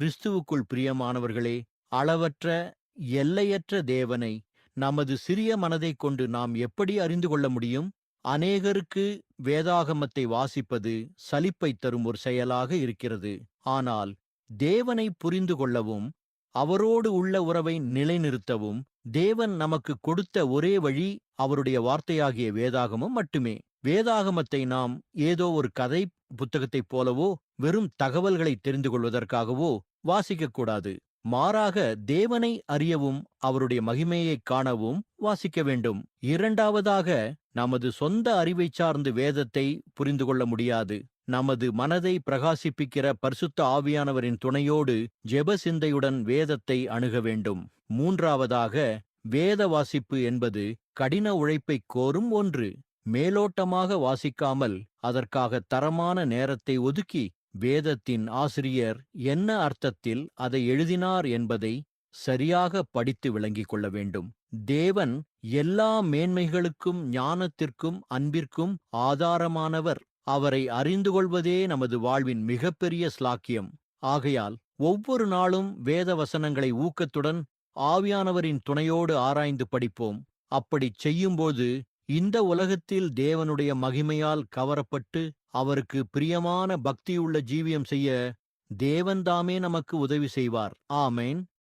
கிறிஸ்துவுக்குள் பிரியமானவர்களே, அளவற்ற, எல்லையற்ற தேவனை நமது சிறிய மனதைக் கொண்டு நாம் எப்படி அறிந்து கொள்ள முடியும்? அநேகருக்கு வேதாகமத்தை வாசிப்பது சலிப்பைத் தரும் ஒரு செயலாக இருக்கிறது. ஆனால் தேவனை புரிந்து கொள்ளவும் அவரோடு உள்ள உறவை நிலைநிறுத்தவும் தேவன் நமக்கு கொடுத்த ஒரே வழி அவருடைய வார்த்தையாகிய வேதாகமம் மட்டுமே. வேதாகமத்தை நாம் ஏதோ ஒரு கதை புத்தகத்தைப் போலவோ வெறும் தகவல்களை தெரிந்து கொள்வதற்காகவோ வாசிக்கக்கூடாது. மாறாக தேவனை அறியவும் அவருடைய மகிமையைக் காணவும் வாசிக்க வேண்டும். இரண்டாவதாக, நமது சொந்த அறிவைச் சார்ந்து வேதத்தை புரிந்து கொள்ள முடியாது. நமது மனதை பிரகாசிப்பிக்கிற பரிசுத்த ஆவியானவரின் துணையோடு ஜெப சிந்தையுடன் வேதத்தை அணுக வேண்டும். மூன்றாவதாக, வேத வாசிப்பு என்பது கடின உழைப்பைக் கோரும் ஒன்று. மேலோட்டமாக வாசிக்காமல் அதற்காக தரமான நேரத்தை ஒதுக்கி வேதத்தின் ஆசிரியர் என்ன அர்த்தத்தில் அதை எழுதினார் என்பதை சரியாக படித்து விளங்கிக் கொள்ள வேண்டும். தேவன் எல்லா மேன்மைகளுக்கும் ஞானத்திற்கும் அன்பிற்கும் ஆதாரமானவர். அவரை அறிந்து கொள்வதே நமது வாழ்வின் மிகப்பெரிய ஸ்லாக்கியம். ஆகையால் ஒவ்வொரு நாளும் வேத வசனங்களை ஊக்கத்துடன் ஆவியானவரின் துணையோடு ஆராய்ந்து படிப்போம். அப்படிச் செய்யும்போது இந்த உலகத்தில் தேவனுடைய மகிமையால் கவரப்பட்டு அவருக்கு பிரியமான பக்தியுள்ள ஜீவியம் செய்ய தேவன்தாமே நமக்கு உதவி செய்வார். ஆமேன்.